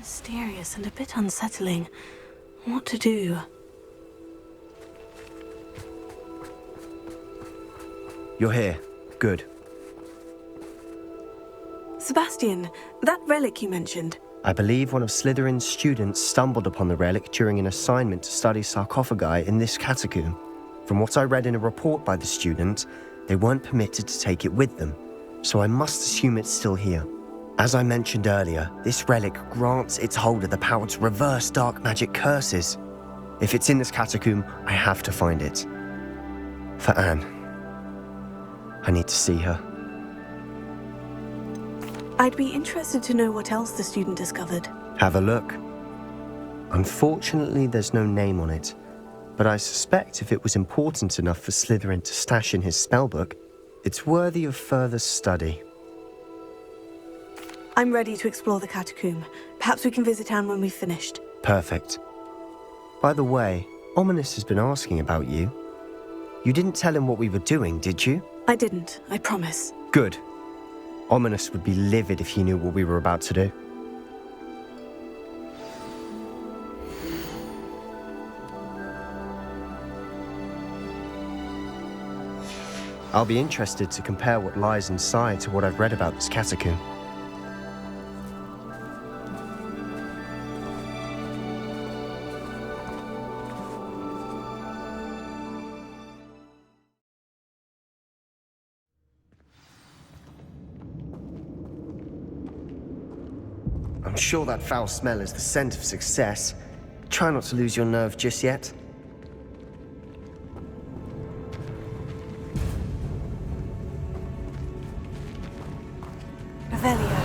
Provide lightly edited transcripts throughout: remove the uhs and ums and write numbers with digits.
Mysterious and a bit unsettling. What to do? You're here. Good. Sebastian, that relic you mentioned. I believe one of Slytherin's students stumbled upon the relic during an assignment to study sarcophagi in this catacomb. From what I read in a report by the student, they weren't permitted to take it with them, so I must assume it's still here. As I mentioned earlier, this relic grants its holder the power to reverse dark magic curses. If it's in this catacomb, I have to find it. For Anne. I need to see her. I'd be interested to know what else the student discovered. Have a look. Unfortunately, there's no name on it, but I suspect if it was important enough for Slytherin to stash in his spellbook, it's worthy of further study. I'm ready to explore the catacomb. Perhaps we can visit Anne when we've finished. Perfect. By the way, Ominis has been asking about you. You didn't tell him what we were doing, did you? I didn't, I promise. Good. Ominis would be livid if he knew what we were about to do. I'll be interested to compare what lies inside to what I've read about this catacomb. I'm sure that foul smell is the scent of success. Try not to lose your nerve just yet. Revelio.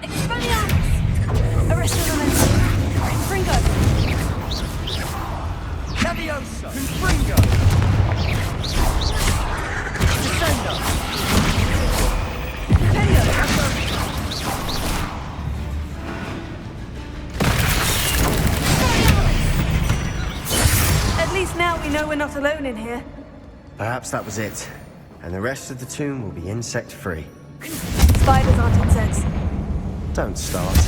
Expelliarmus! Arrested Fringo! Leviosa! Confringo! Descender! At least now we know we're not alone in here. Perhaps that was it. And the rest of the tomb will be insect-free. Spiders aren't insects. Don't start.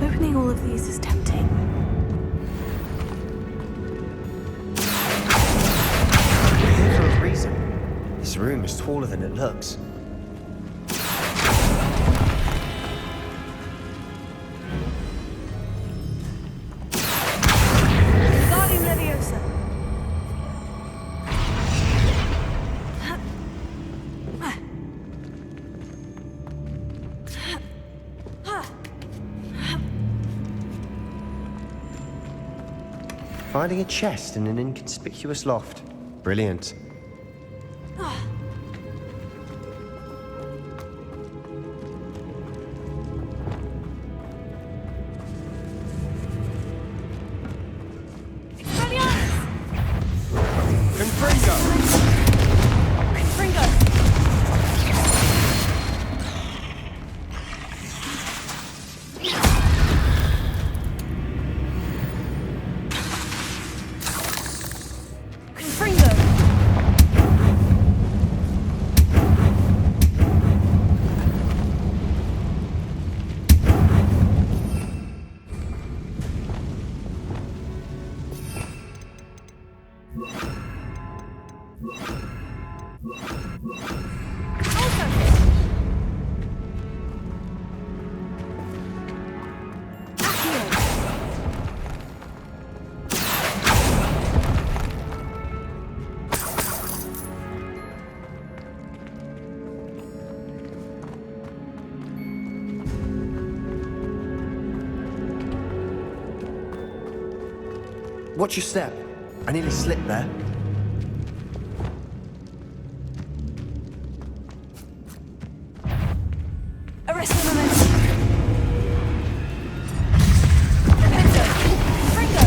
Opening all of these is tempting. We're here for a reason. This room is taller than it looks. Guardian Leviosa. Finding a chest in an inconspicuous loft. Brilliant. Confringo! Confringo! Confringo! Watch your step. I nearly slipped there. Arrest the moment. Repento. Fringo.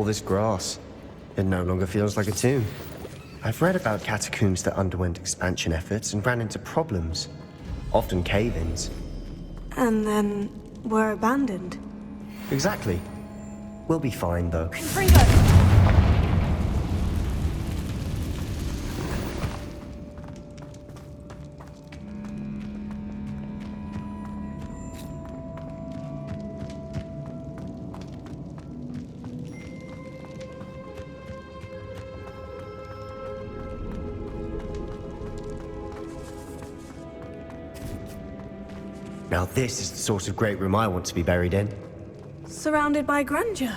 this grass. It no longer feels like a tomb. I've read about catacombs that underwent expansion efforts and ran into problems, often cave-ins. And then were abandoned. Exactly. We'll be fine, though. Confringo! Now this is the sort of great room I want to be buried in. Surrounded by grandeur.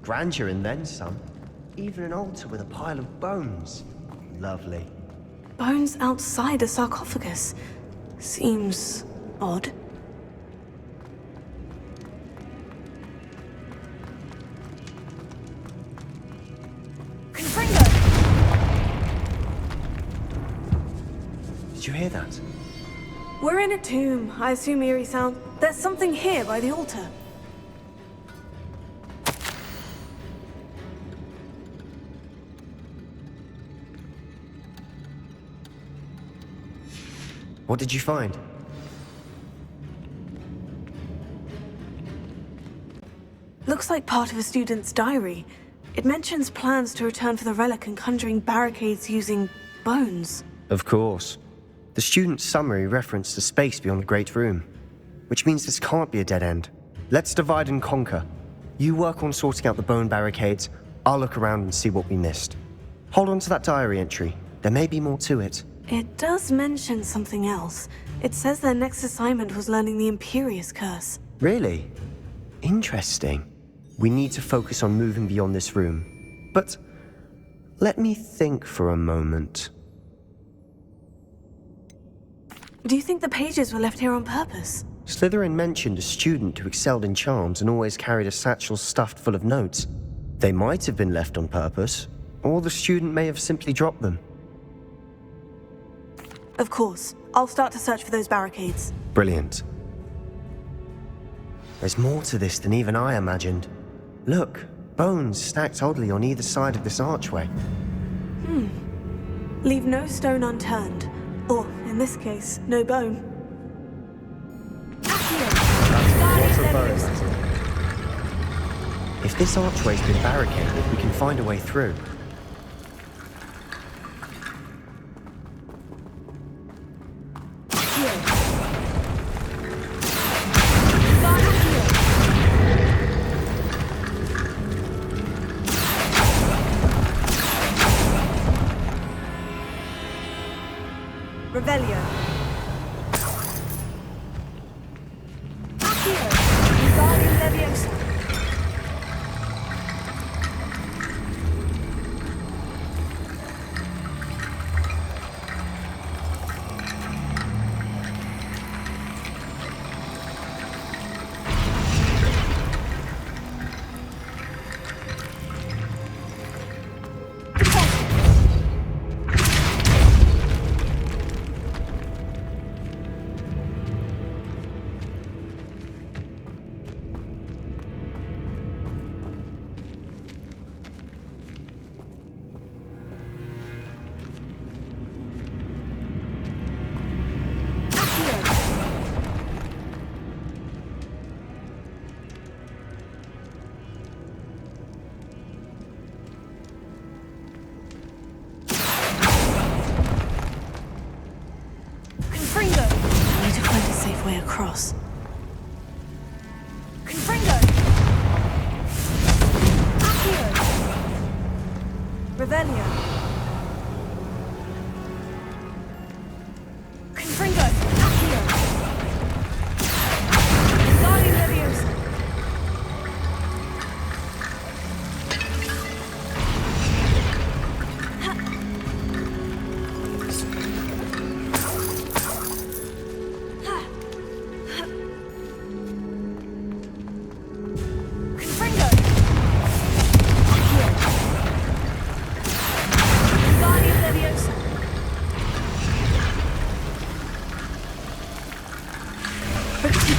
Grandeur and then some. Even an altar with a pile of bones. Lovely. Bones outside a sarcophagus. Seems odd. Confringo! Did you hear that? We're in a tomb. I assume eerie sound. There's something here by the altar. What did you find? Looks like part of a student's diary. It mentions plans to return for the relic and conjuring barricades using bones. Of course. The student's summary referenced a space beyond the Great Room, which means this can't be a dead end. Let's divide and conquer. You work on sorting out the bone barricades, I'll look around and see what we missed. Hold on to that diary entry. There may be more to it. It does mention something else. It says their next assignment was learning the Imperious Curse. Really? Interesting. We need to focus on moving beyond this room. But let me think for a moment. Do you think the pages were left here on purpose? Slytherin mentioned a student who excelled in charms and always carried a satchel stuffed full of notes. They might have been left on purpose, or the student may have simply dropped them. Of course. I'll start to search for those barricades. Brilliant. There's more to this than even I imagined. Look, bones stacked oddly on either side of this archway. Leave no stone unturned. Or, in this case, no bone. Lots of bones. If this archway's been barricaded, we can find a way through. Revelio. Accio! Wingardium Leviosa! Across. Confringo! Accio! Revelio. Confringo! Accio! Wingardium Leviosa!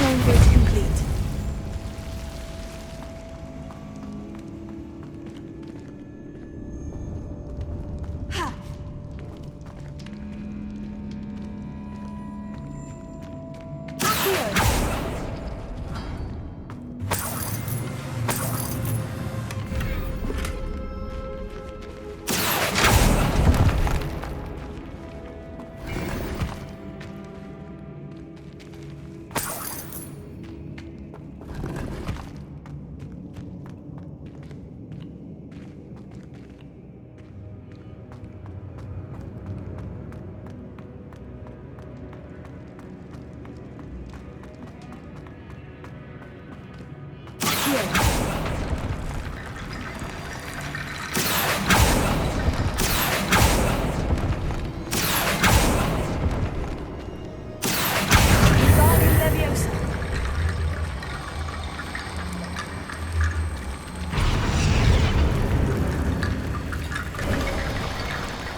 Bone bridge complete.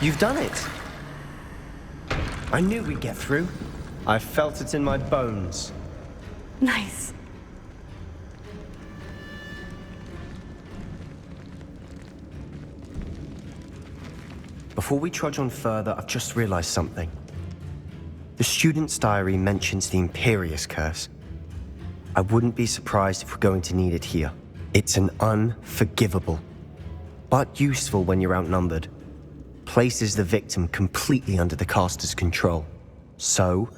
You've done it! I knew we'd get through. I felt it in my bones. Nice. Before we trudge on further, I've just realized something. The student's diary mentions the Imperius Curse. I wouldn't be surprised if we're going to need it here. It's an unforgivable, but useful when you're outnumbered. Places the victim completely under the caster's control. So,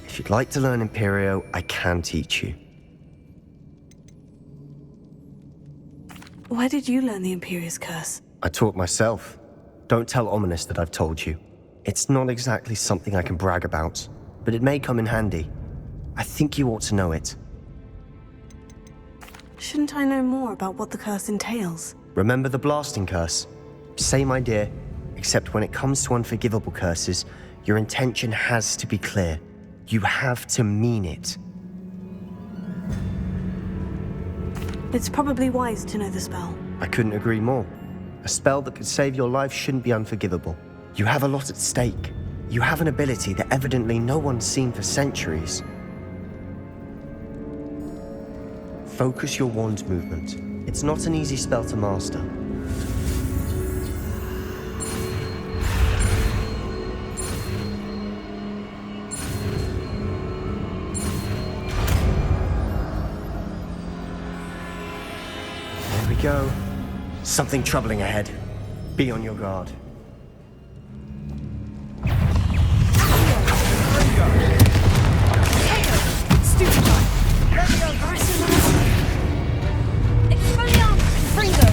if you'd like to learn Imperio, I can teach you. Where did you learn the Imperius Curse? I taught myself. Don't tell Ominous that I've told you. It's not exactly something I can brag about, but it may come in handy. I think you ought to know it. Shouldn't I know more about what the curse entails? Remember the blasting curse? Same idea, except when it comes to unforgivable curses, your intention has to be clear. You have to mean it. It's probably wise to know the spell. I couldn't agree more. A spell that could save your life shouldn't be unforgivable. You have a lot at stake. You have an ability that evidently no one's seen for centuries. Focus your wand movement. It's not an easy spell to master. There we go. Something troubling ahead. Be on your guard. Expelliarmus! Fringo! Fringo!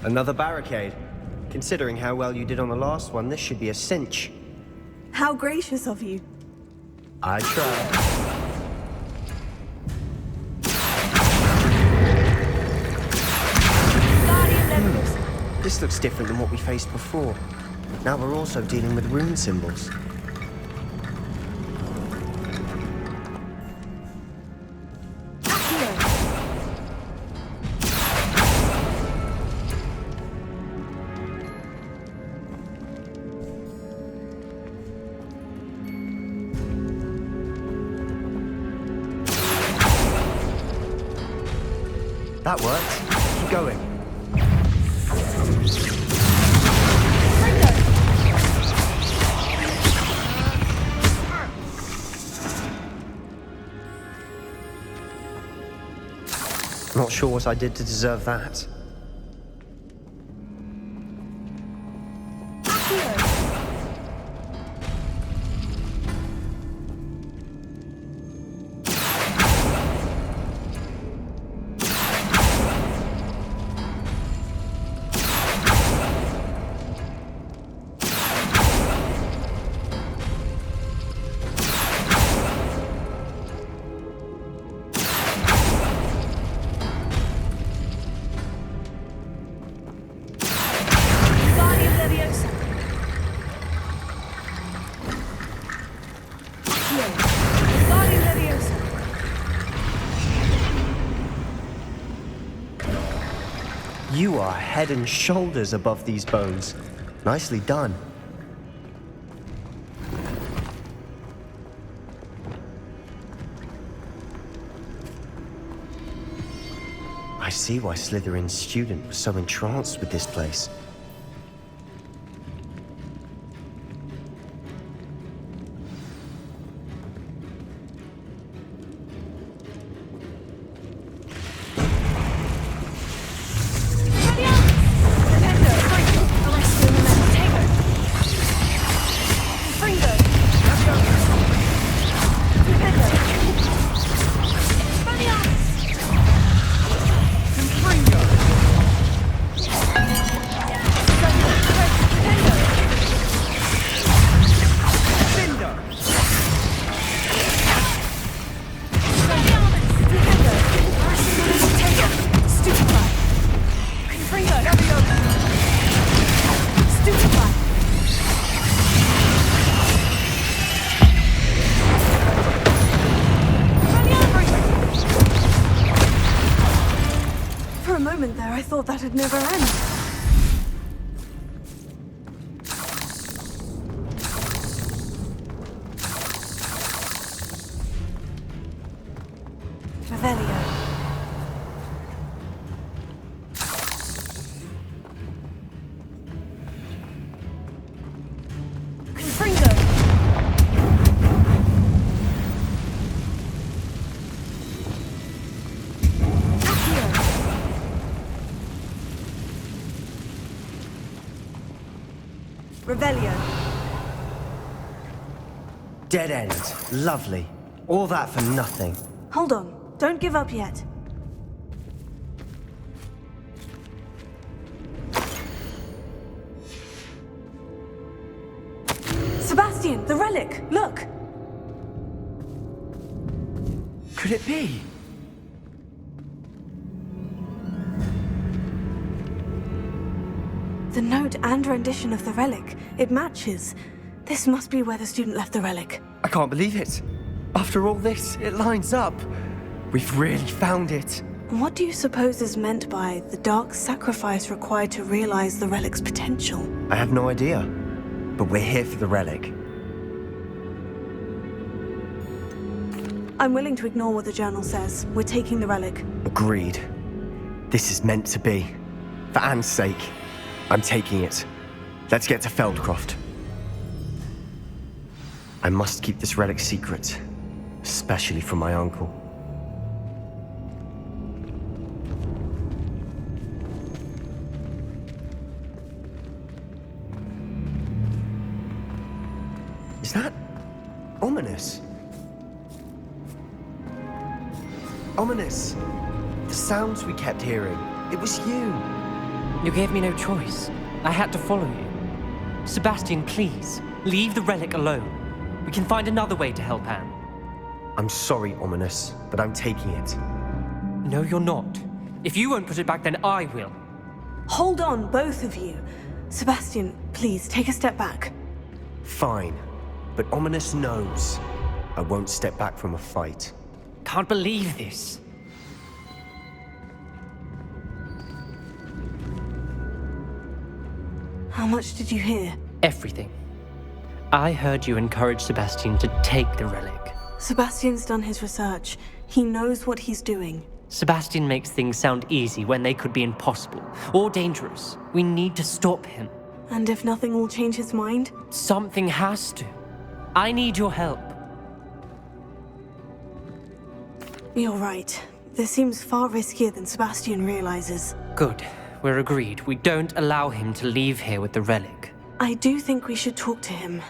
Another barricade. Considering how well you did on the last one, this should be a cinch. How gracious of you. I tried. Guardian Leviosa! This looks different than what we faced before. Now we're also dealing with rune symbols. Accio! That worked. Keep going. Not sure what I did to deserve that. Guardian Leviosa! Accio! Guardian Leviosa! You are head and shoulders above these bones. Nicely done. I see why Slytherin's student was so entranced with this place. Expelliarmus! Defender! Fringo! Arresto Memento! thought that'd never end. Revelio. Confringo. Accio. Revelio. Dead end. Lovely. All that for nothing. Hold on. Don't give up yet. Sebastian, the relic! Look! Could it be? The note and rendition of the relic. It matches. This must be where the student left the relic. I can't believe it. After all this, it lines up. We've really found it. What do you suppose is meant by the dark sacrifice required to realize the relic's potential? I have no idea. But we're here for the relic. I'm willing to ignore what the journal says. We're taking the relic. Agreed. This is meant to be. For Anne's sake, I'm taking it. Let's get to Feldcroft. I must keep this relic secret, especially from my uncle. Is that ominous? Ominous! The sounds we kept hearing. It was you. You gave me no choice. I had to follow you. Sebastian, please, leave the relic alone. We can find another way to help Anne. I'm sorry, Ominous, but I'm taking it. No, you're not. If you won't put it back, then I will. Hold on, both of you. Sebastian, please, take a step back. Fine, but Ominous knows I won't step back from a fight. Can't believe this. How much did you hear? Everything. I heard you encourage Sebastian to take the relic. Sebastian's done his research. He knows what he's doing. Sebastian makes things sound easy when they could be impossible or dangerous. We need to stop him. And if nothing will change his mind? Something has to. I need your help. You're right. This seems far riskier than Sebastian realizes. Good. We're agreed. We don't allow him to leave here with the relic. I do think we should talk to him,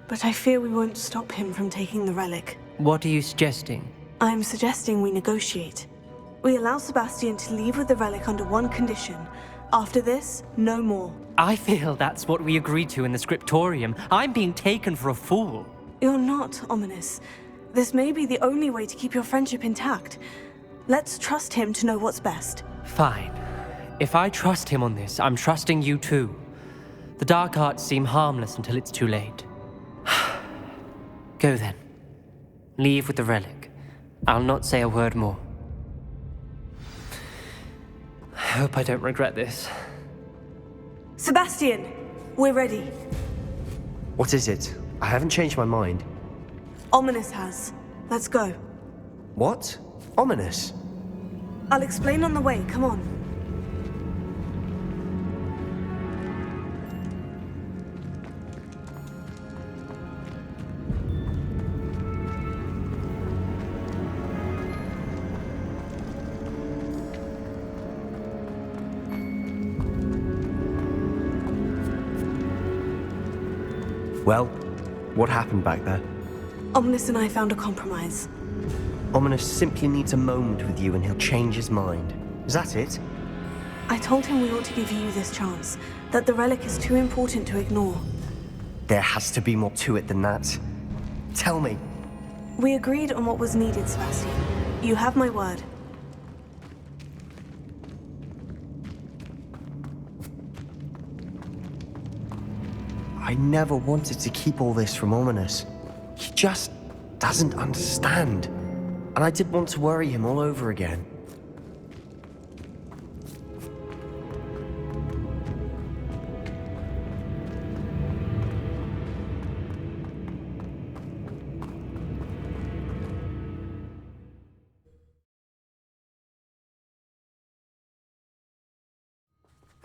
but I fear we won't stop him from taking the relic. What are you suggesting? I'm suggesting we negotiate. We allow Sebastian to leave with the relic under one condition. After this, no more. I feel that's what we agreed to in the scriptorium. I'm being taken for a fool. You're not, Ominous. This may be the only way to keep your friendship intact. Let's trust him to know what's best. Fine. If I trust him on this, I'm trusting you too. The dark arts seem harmless until it's too late. Go then. Leave with the relic. I'll not say a word more. I hope I don't regret this. Sebastian, we're ready. What is it? I haven't changed my mind. Ominous has. Let's go. What? Ominous? I'll explain on the way. Come on. Well, what happened back there? Ominous and I found a compromise. Ominous simply needs a moment with you and he'll change his mind. Is that it? I told him we ought to give you this chance, that the relic is too important to ignore. There has to be more to it than that. Tell me. We agreed on what was needed, Sebastian. You have my word. I never wanted to keep all this from Ominous. He just doesn't understand. And I didn't want to worry him all over again.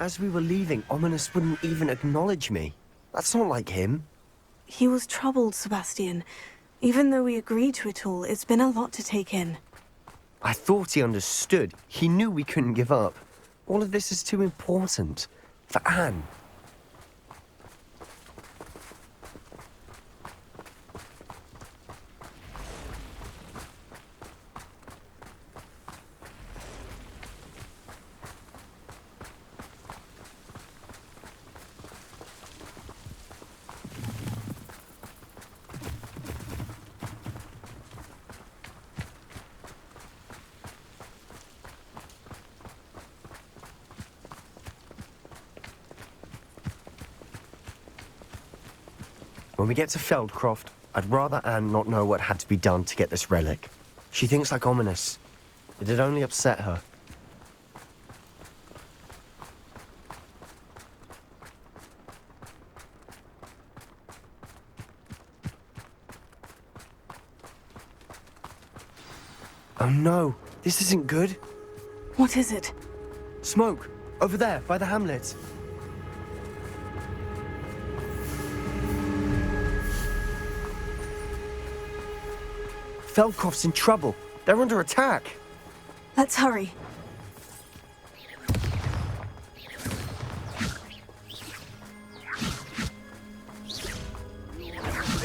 As we were leaving, Ominous wouldn't even acknowledge me. That's not like him. He was troubled, Sebastian. Even though we agreed to it all, it's been a lot to take in. I thought he understood. He knew we couldn't give up. All of this is too important. For Anne. When we get to Feldcroft, I'd rather Anne not know what had to be done to get this relic. She thinks like Ominous. It'd only upset her. Oh no, this isn't good. What is it? Smoke! Over there, by the hamlet. Feldcroft's in trouble. They're under attack. Let's hurry. Is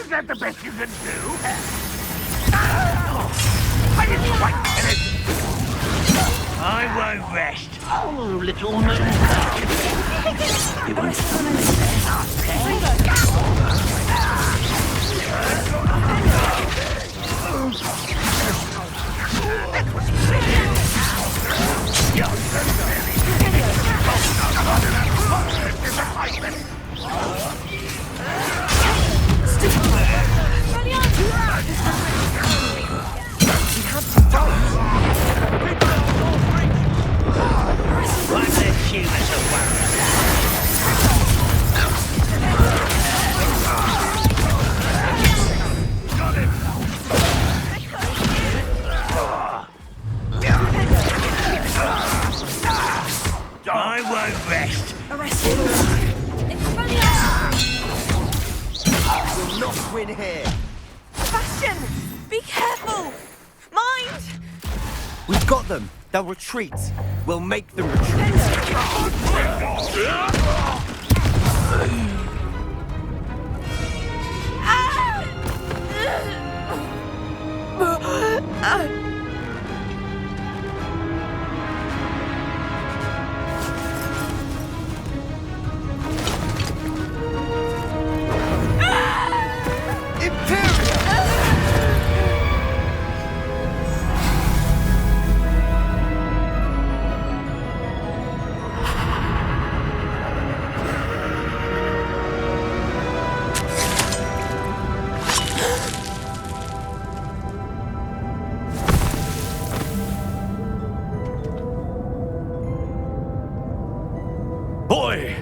that the best you can do? I didn't quite get it. I won't rest. Oh, little moon. You won't I won't rest. We'll not win here. Sebastian! Be careful! Mind! We've got them. They'll retreat. We'll make them retreat. Boy!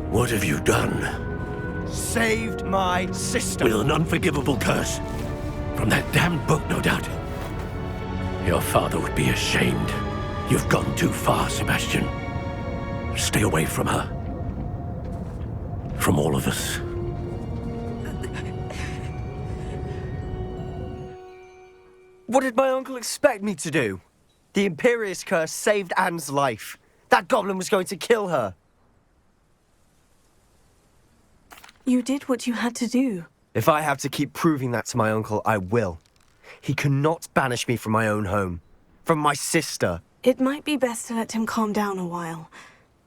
What have you done? Saved my sister. With an unforgivable curse. From that damned book, no doubt. Your father would be ashamed. You've gone too far, Sebastian. Stay away from her. From all of us. What did my uncle expect me to do? The Imperius curse saved Anne's life. That goblin was going to kill her. You did what you had to do. If I have to keep proving that to my uncle, I will. He cannot banish me from my own home. From my sister. It might be best to let him calm down a while.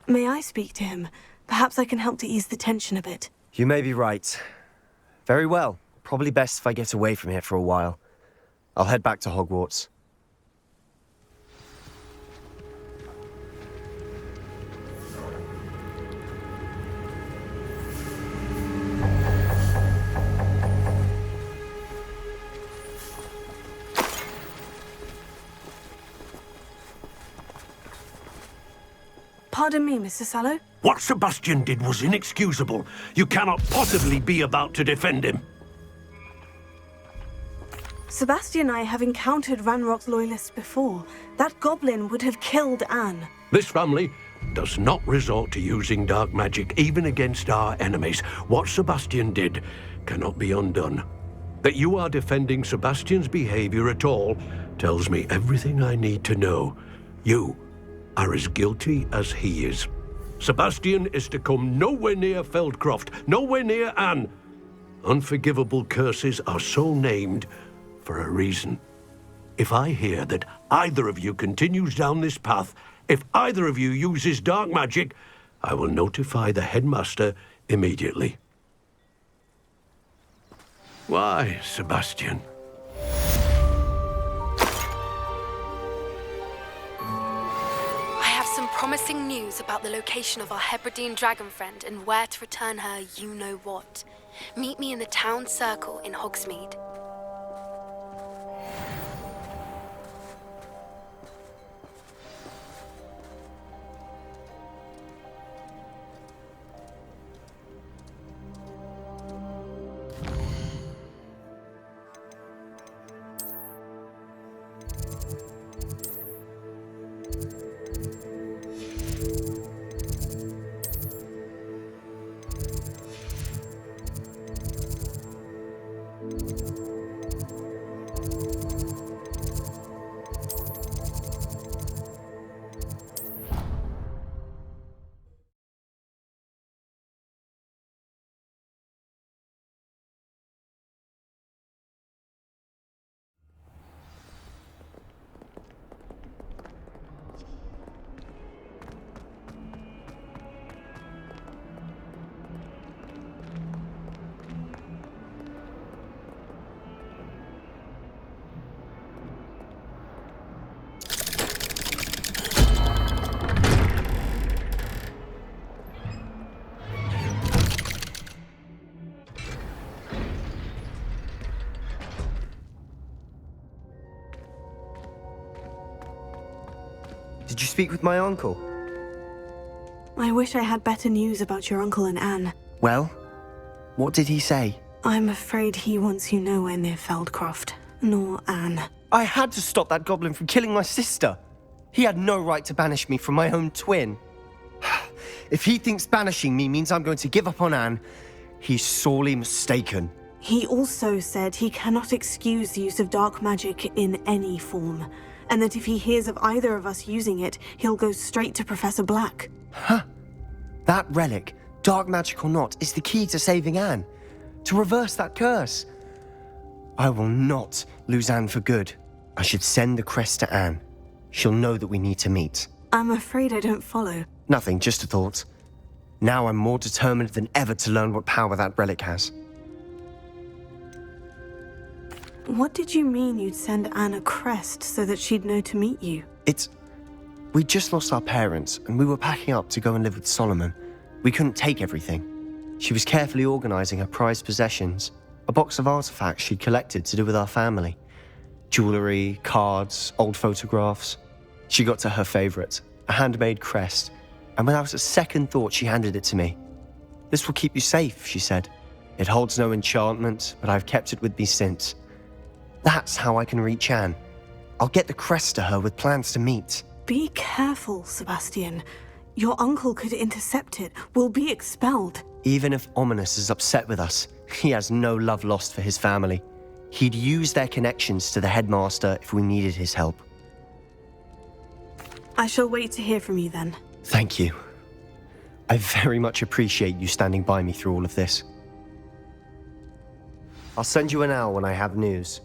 May I speak to him? Perhaps I can help to ease the tension a bit. You may be right. Very well. Probably best if I get away from here for a while. I'll head back to Hogwarts. Pardon me, Mr. Sallow. What Sebastian did was inexcusable. You cannot possibly be about to defend him. Sebastian and I have encountered Ranrock's loyalists before. That goblin would have killed Anne. This family does not resort to using dark magic even against our enemies. What Sebastian did cannot be undone. That you are defending Sebastian's behavior at all tells me everything I need to know. You are as guilty as he is. Sebastian is to come nowhere near Feldcroft, nowhere near Anne. Unforgivable curses are so named for a reason. If I hear that either of you continues down this path, if either of you uses dark magic, I will notify the headmaster immediately. Why, Sebastian? I have some promising news about the location of our Hebridean dragon friend and where to return her you-know-what. Meet me in the town circle in Hogsmeade. Did you speak with my uncle? I wish I had better news about your uncle and Anne. Well, what did he say? I'm afraid he wants you nowhere near Feldcroft, nor Anne. I had to stop that goblin from killing my sister. He had no right to banish me from my own twin. If he thinks banishing me means I'm going to give up on Anne, he's sorely mistaken. He also said he cannot excuse the use of dark magic in any form, and that if he hears of either of us using it, he'll go straight to Professor Black. Huh? That relic, dark magic or not, is the key to saving Anne. To reverse that curse. I will not lose Anne for good. I should send the crest to Anne. She'll know that we need to meet. I'm afraid I don't follow. Nothing, just a thought. Now I'm more determined than ever to learn what power that relic has. What did you mean you'd send Anne a crest so that she'd know to meet you? We'd just lost our parents, and we were packing up to go and live with Solomon. We couldn't take everything. She was carefully organizing her prized possessions, a box of artifacts she'd collected to do with our family. Jewelry, cards, old photographs. She got to her favorite, a handmade crest, and without a second thought she handed it to me. "This will keep you safe," she said. "It holds no enchantment, but I've kept it with me since. That's how I can reach Anne. I'll get the crest to her with plans to meet." Be careful, Sebastian. Your uncle could intercept it. We'll be expelled. Even if Ominous is upset with us, he has no love lost for his family. He'd use their connections to the headmaster if we needed his help. I shall wait to hear from you then. Thank you. I very much appreciate you standing by me through all of this. I'll send you an owl when I have news.